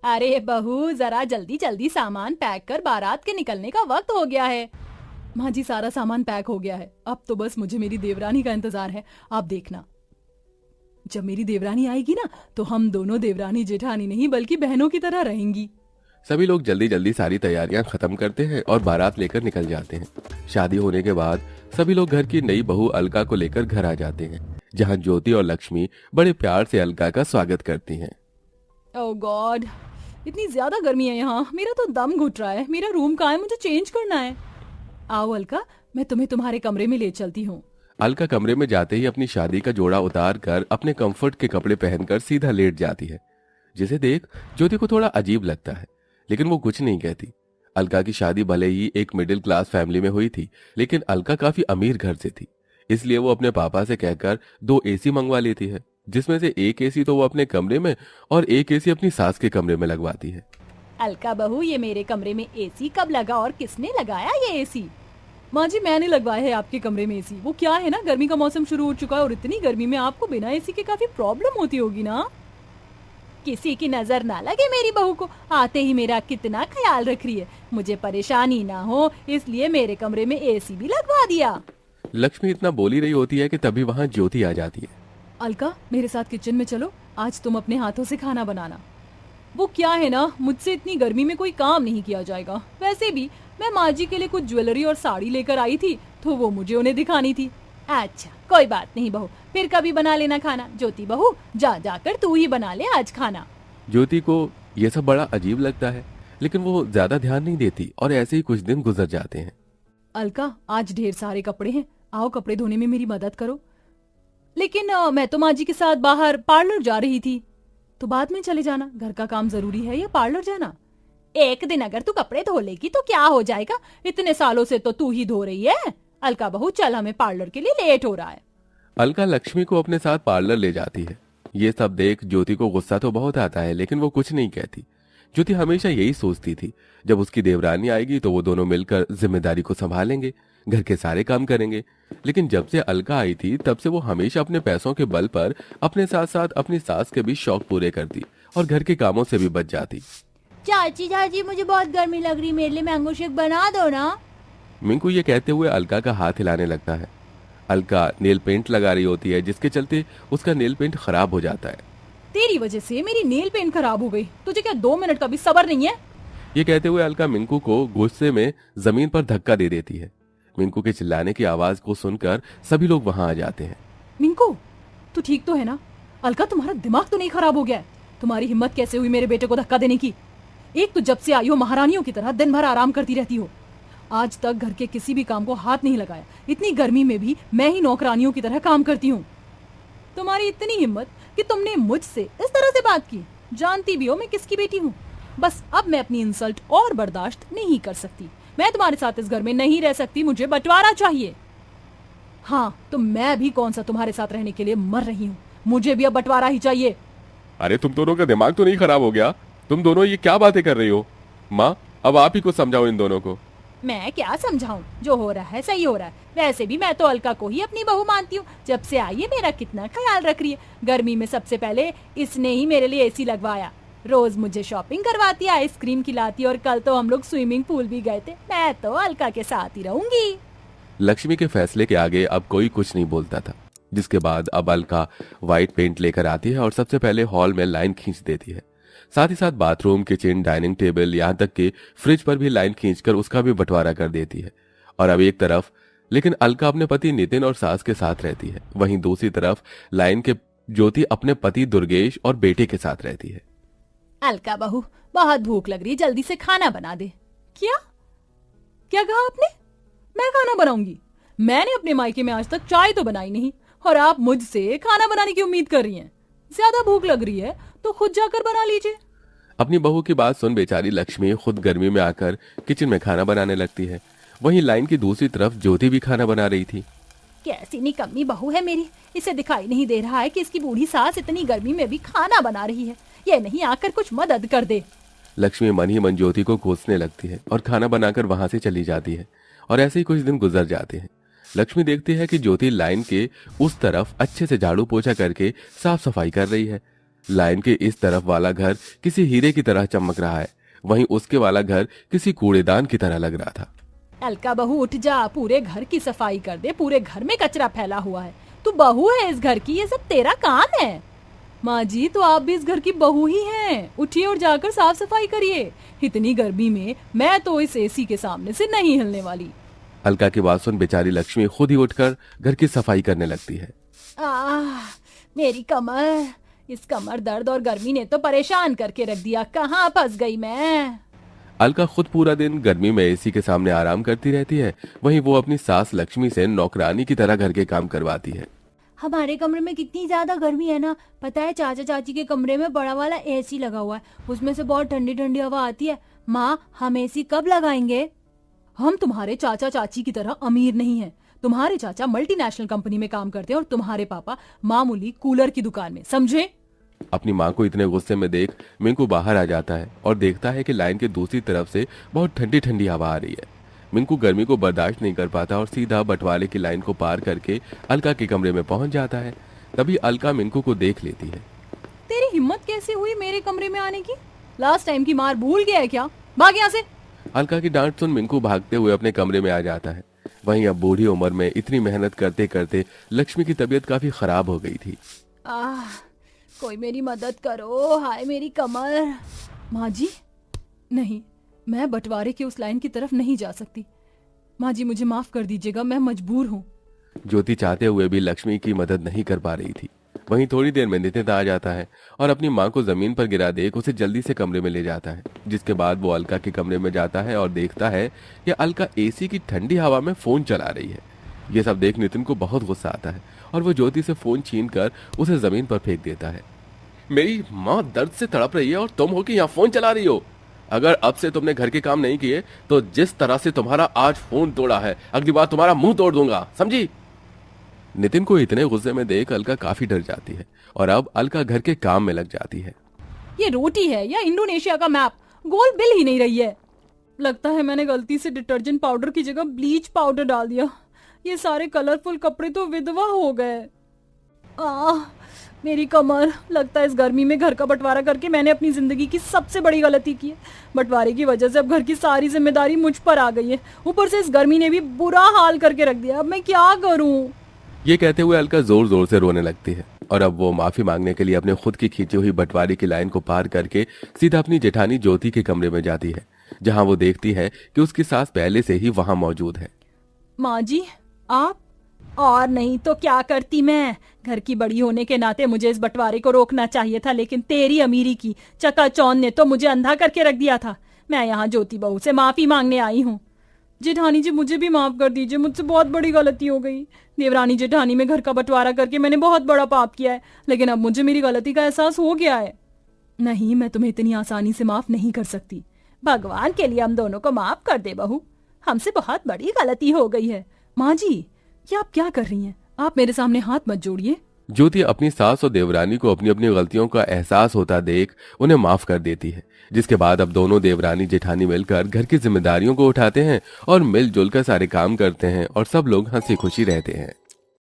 अरे बहू, जरा जल्दी जल्दी सामान पैक कर, बारात के निकलने का वक्त हो गया है। माँ जी, सारा सामान पैक हो गया है, अब तो बस मुझे मेरी देवरानी का इंतजार है। आप देखना, जब मेरी देवरानी आएगी ना, तो हम दोनों देवरानी जेठानी नहीं बल्कि बहनों की तरह रहेंगी। सभी लोग जल्दी जल्दी सारी तैयारियां खत्म करते हैं और बारात लेकर निकल जाते हैं। शादी होने के बाद सभी लोग घर की नई बहू अलका को लेकर घर आ जाते हैं, जहां ज्योति और लक्ष्मी बड़े प्यार से अलका का स्वागत करती हैं। ओह गॉड, इतनी ज्यादा गर्मी है यहाँ, मेरा तो दम घुट रहा है। मेरा रूम कहाँ है? मुझे चेंज करना है। आओ अलका, मैं तुम्हें तुम्हारे कमरे में ले चलती हूँ। अलका कमरे में जाते ही अपनी शादी का जोड़ा उतार कर अपने कंफर्ट के कपड़े पहनकर सीधा लेट जाती है, जिसे देख ज्योति को थोड़ा अजीब लगता है, लेकिन वो कुछ नहीं कहती। अलका की शादी भले ही एक मिडिल क्लास फैमिली में हुई थी, लेकिन अलका काफी अमीर घर से थी, इसलिए वो अपने पापा से कहकर 2 एसी मंगवा लेती है, जिसमें से एक एसी तो वो अपने कमरे में और एक एसी अपनी सास के कमरे में लगवाती है। अलका बहू, ये मेरे कमरे में एसी कब लगा और किसने लगाया ये एसी? माँ जी, मैंने लगवाया है आपके कमरे में एसी। वो क्या है ना, गर्मी का मौसम शुरू हो चुका है और इतनी गर्मी में आपको बिना एसी के काफी प्रॉब्लम होती होगी ना। किसी की नजर ना लगे मेरी बहू को, आते ही मेरा कितना ख्याल रख रही है। मुझे परेशानी ना हो इसलिए मेरे कमरे में एसी भी लगवा दिया। लक्ष्मी इतना बोल ही रही होती है कि तभी वहां ज्योति आ जाती है। अलका, मेरे साथ किचन में चलो, आज तुम अपने हाथों से खाना बनाना। वो क्या है ना, मुझसे इतनी गर्मी में कोई काम नहीं किया जाएगा। वैसे भी मैं माँ जी के लिए कुछ ज्वेलरी और साड़ी लेकर आई थी, तो वो मुझे उन्हें दिखानी थी। अच्छा, कोई बात नहीं बहू, फिर कभी बना लेना खाना। ज्योति बहू, जा जाकर तू ही बना ले आज खाना। ज्योति को यह सब बड़ा अजीब लगता है, लेकिन वो ज्यादा ध्यान नहीं देती और ऐसे ही कुछ दिन गुजर जाते हैं। अलका, आज ढेर सारे कपड़े हैं, आओ कपड़े धोने में मेरी मदद करो। लेकिन मैं तो माँ जी के साथ बाहर पार्लर जा रही थी। तो बाद में चले जाना, घर का काम जरूरी है या पार्लर जाना? एक दिन अगर तू कपड़े धो लेगी तो क्या हो जाएगा, इतने सालों से तो तू ही धो रही है। अलका बहू, चल, हमें पार्लर के लिए लेट हो रहा है। अलका लक्ष्मी को अपने साथ पार्लर ले जाती है। ये सब देख ज्योति को गुस्सा तो बहुत आता है, लेकिन वो कुछ नहीं कहती। ज्योति हमेशा यही सोचती थी, जब उसकी देवरानी आएगी तो वो दोनों मिलकर जिम्मेदारी को संभालेंगे, घर के सारे काम करेंगे। लेकिन जब से अलका आई थी, तब से वो हमेशा अपने पैसों के बल पर अपने साथ साथ अपनी सास के भी शौक पूरे करती और घर के कामों से भी बच जाती। चाची चाची, मुझे बहुत गर्मी लग रही, मेरे लिए मैंगो शेक बना दो ना। मिंकू ये कहते हुए अलका का हाथ हिलाने लगता है। अलका नेल पेंट लगा रही होती है, जिसके चलते उसका नेल पेंट खराब हो जाता है। तेरी वजह से मेरी नेल पेंट खराब हो गई, तुझे क्या 2 मिनट का भी सब्र नहीं है? ये कहते हुए अलका मिंकू को गुस्से में जमीन पर धक्का दे देती है। मिंकू के चिल्लाने की आवाज को सुनकर सभी लोग वहां आ जाते हैं। मिंकू, तू ठीक तो है ना? अलका, तुम्हारा दिमाग तो नहीं खराब हो गया है? तुम्हारी हिम्मत कैसे हुई मेरे बेटे को धक्का देने की? एक तो जब से आई हो महारानियों की तरह दिन भर आराम करती रहती हो, आज तक घर के किसी भी काम को हाथ नहीं लगाया। इतनी गर्मी में भी मैं ही नौकरानियों की तरह काम करती हूँ। तुम्हारी इतनी हिम्मत कि तुमने मुझसे इस तरह से बात की। जानती भी हो मैं किसकी बेटी हूँ। बस अब मैं अपनी इंसल्ट और बर्दाश्त नहीं कर सकती। मैं तुम्हारे साथ इस घर में नहीं रह सकती, मुझे बंटवारा चाहिए। हाँ, तो मैं भी कौन सा तुम्हारे साथ रहने के लिए मर रही हूँ, मुझे भी अब बंटवारा ही चाहिए। अरे तुम दोनों का दिमाग तो नहीं खराब हो गया? तुम दोनों ये क्या बातें कर रही हो? माँ, अब आप ही कुछ समझाओ इन दोनों को। मैं क्या समझाऊं, जो हो रहा है सही हो रहा है। वैसे भी मैं तो अलका को ही अपनी बहू मानती हूँ। जब से आई है मेरा कितना ख्याल रख रही है। गर्मी में सबसे पहले इसने ही मेरे लिए एसी लगवाया, रोज मुझे शॉपिंग करवाती, आइसक्रीम खिलाती, और कल तो हम लोग स्विमिंग पूल भी गए थे। मैं तो अलका के साथ ही रहूंगी। लक्ष्मी के फैसले के आगे अब कोई कुछ नहीं बोलता था, जिसके बाद अब अलका व्हाइट पेंट लेकर आती है और सबसे पहले हॉल में लाइन खींच देती है। साथ ही साथ बाथरूम, किचन, डाइनिंग टेबल, यहाँ तक कि फ्रिज पर भी लाइन खींचकर उसका भी बंटवारा कर देती है। और अब एक तरफ लेकिन अलका अपने पति नितिन और सास के साथ रहती है, वहीं दूसरी तरफ लाइन के ज्योति अपने पति दुर्गेश और बेटे के साथ रहती है। अलका बहू, बहुत भूख लग रही, जल्दी से खाना बना दे। क्या क्या कहा आपने? मैं खाना बनाऊंगी? मैंने अपने मायके में आज तक चाय तो बनाई नहीं, और आप मुझसे खाना बनाने की उम्मीद कर रही हैं। ज्यादा भूख लग रही है तो खुद जाकर बना लीजिए। अपनी बहू की बात सुन बेचारी लक्ष्मी खुद गर्मी में आकर किचन में खाना बनाने लगती है। वहीं लाइन की दूसरी तरफ ज्योति भी खाना बना रही थी। कैसी निकम्मी बहू है मेरी, इसे दिखाई नहीं दे रहा है कि इसकी बूढ़ी सास इतनी गर्मी में भी खाना बना रही है। ये नहीं आकर कुछ मदद कर दे। लक्ष्मी मन ही मन ज्योति को कोसने लगती है और खाना बनाकर वहां से चली जाती है। और ऐसे ही कुछ दिन गुजर जाते हैं। लक्ष्मी देखती है कि ज्योति लाइन के उस तरफ अच्छे से झाड़ू पोछा करके साफ सफाई कर रही है। लाइन के इस तरफ वाला घर किसी हीरे की तरह चमक रहा है, वहीं उसके वाला घर किसी कूड़ेदान की तरह लग रहा था। अलका बहू उठ जा, पूरे घर की सफाई कर दे, पूरे घर में कचरा फैला हुआ है। तू बहू है इस घर की, ये सब तेरा काम है। माँ जी, तो आप भी इस घर की बहू ही हैं। उठिए और जाकर साफ सफाई करिए। इतनी गर्मी में मैं तो इस एसी के सामने से नहीं हिलने वाली। अलका की बात सुन बेचारी लक्ष्मी खुद ही उठकर घर की सफाई करने लगती है। मेरी कमर, इस कमर दर्द और गर्मी ने तो परेशान करके रख दिया। कहाँ फंस गई मैं। अलका खुद पूरा दिन गर्मी में एसी के सामने आराम करती रहती है, वहीं वो अपनी सास लक्ष्मी से नौकरानी की तरह घर के काम करवाती है। हमारे कमरे में कितनी ज्यादा गर्मी है ना, पता है चाचा चाची के कमरे में बड़ा वाला एसी लगा हुआ है, उसमें से बहुत ठंडी ठंडी हवा आती है। माँ, हम एसी कब लगाएंगे? हम तुम्हारे चाचा चाची की तरह अमीर नहीं हैं। तुम्हारे चाचा मल्टीनेशनल कंपनी में काम करते हैं और तुम्हारे पापा मामूली कूलर की दुकान में, समझे? अपनी माँ को इतने गुस्से में देख मिंकू बाहर आ जाता है और देखता है कि लाइन के दूसरी तरफ से बहुत ठंडी ठंडी हवा आ रही है। मिंकू गर्मी को बर्दाश्त नहीं कर पाता और सीधा बंटवारे की लाइन को पार करके अलका के कमरे में पहुंच जाता है। तभी अलका मिंकू को देख लेती है। तेरी हिम्मत कैसे हुई मेरे कमरे में आने की? लास्ट टाइम की मार भूल गया है क्या? भाग यहाँ से। अलका की डांट सुन मिंकू भागते हुए अपने कमरे में आ जाता है। वहीं अब बूढ़ी उम्र में इतनी मेहनत करते करते लक्ष्मी की तबीयत काफी खराब हो गई थी। कोई मेरी मदद करो, हाय मेरी कमर। माँ जी, नहीं, मैं बंटवारे की उस लाइन की तरफ नहीं जा सकती। माँ जी, मुझे माफ कर दीजिएगा, मैं मजबूर हूँ। ज्योति चाहते हुए भी लक्ष्मी की मदद नहीं कर पा रही थी। वहीं थोड़ी देर में नितिन आ जाता है और अपनी माँ को जमीन पर गिरा देख उसे जल्दी से कमरे में ले जाता है, जिसके बाद वो अलका के कमरे में जाता है और देखता है कि अलका एसी की ठंडी हवा में फोन चला रही है। ये सब देख नितिन को बहुत गुस्सा आता है और वो ज्योति से फोन छीनकर उसे जमीन पर फेंक देता है। मेरी माँ दर्द से तड़प रही है और तुम हो कि यहाँ फोन चला रही हो। अगर अब से तुमने घर के काम नहीं किए तो जिस तरह से तुम्हारा आज फोन तोड़ा है, अगली बार तुम्हारा मुंह तोड़ दूंगा, समझी? नितिन को इतने गुस्से में देख अलका काफी डर जाती है और अब अलका घर के काम में लग जाती है। ये रोटी है या इंडोनेशिया का मैप? गोल बिल ही नहीं रही है। लगता है मैंने गलती से डिटर्जेंट पाउडर की जगह ब्लीच पाउडर डाल दिया। ये सारे कलरफुल कपड़े तो विधवा हो गए। मेरी कमर, लगता है इस गर्मी में घर का बंटवारा करके मैंने अपनी जिंदगी की सबसे बड़ी गलती की है। बंटवारे की वजह से अब घर की सारी जिम्मेदारी मुझ पर आ गई है। ऊपर से इस गर्मी ने भी बुरा हाल करके रख दिया। अब मैं क्या करूं? ये कहते हुए अलका जोर जोर से रोने लगती है और अब वो माफी मांगने के लिए अपने खुद की खींची हुई बंटवारे की लाइन को पार करके सीधा अपनी जेठानी ज्योति के कमरे में जाती है, जहां वो देखती है कि उसकी सास पहले से ही वहां मौजूद है। माँ जी, आप? और नहीं तो क्या करती मैं? घर की बड़ी होने के नाते मुझे इस बंटवारे को रोकना चाहिए था, लेकिन तेरी अमीरी की चकाचौंध ने तो मुझे अंधा करके रख दिया था। मैं यहाँ ज्योति बहू से माफी मांगने आई हूँ। जेठानी जी, मुझे भी माफ कर दीजिए, मुझसे बहुत बड़ी गलती हो गई। देवरानी जेठानी में घर का बंटवारा करके मैंने बहुत बड़ा पाप किया है, लेकिन अब मुझे मेरी गलती का एहसास हो गया है। नहीं, मैं तुम्हें इतनी आसानी से माफ नहीं कर सकती। भगवान के लिए हम दोनों को माफ कर दे बहू, हमसे बहुत बड़ी गलती हो गई है। माँ जी, ये आप क्या कर रही हैं? आप मेरे सामने हाथ मत जोड़िए। ज्योति अपनी सास और देवरानी को अपनी अपनी गलतियों का एहसास होता देख उन्हें माफ कर देती है, जिसके बाद अब दोनों देवरानी जेठानी मिलकर घर की जिम्मेदारियों को उठाते हैं और मिलजुल कर सारे काम करते हैं और सब लोग हंसी खुशी रहते हैं।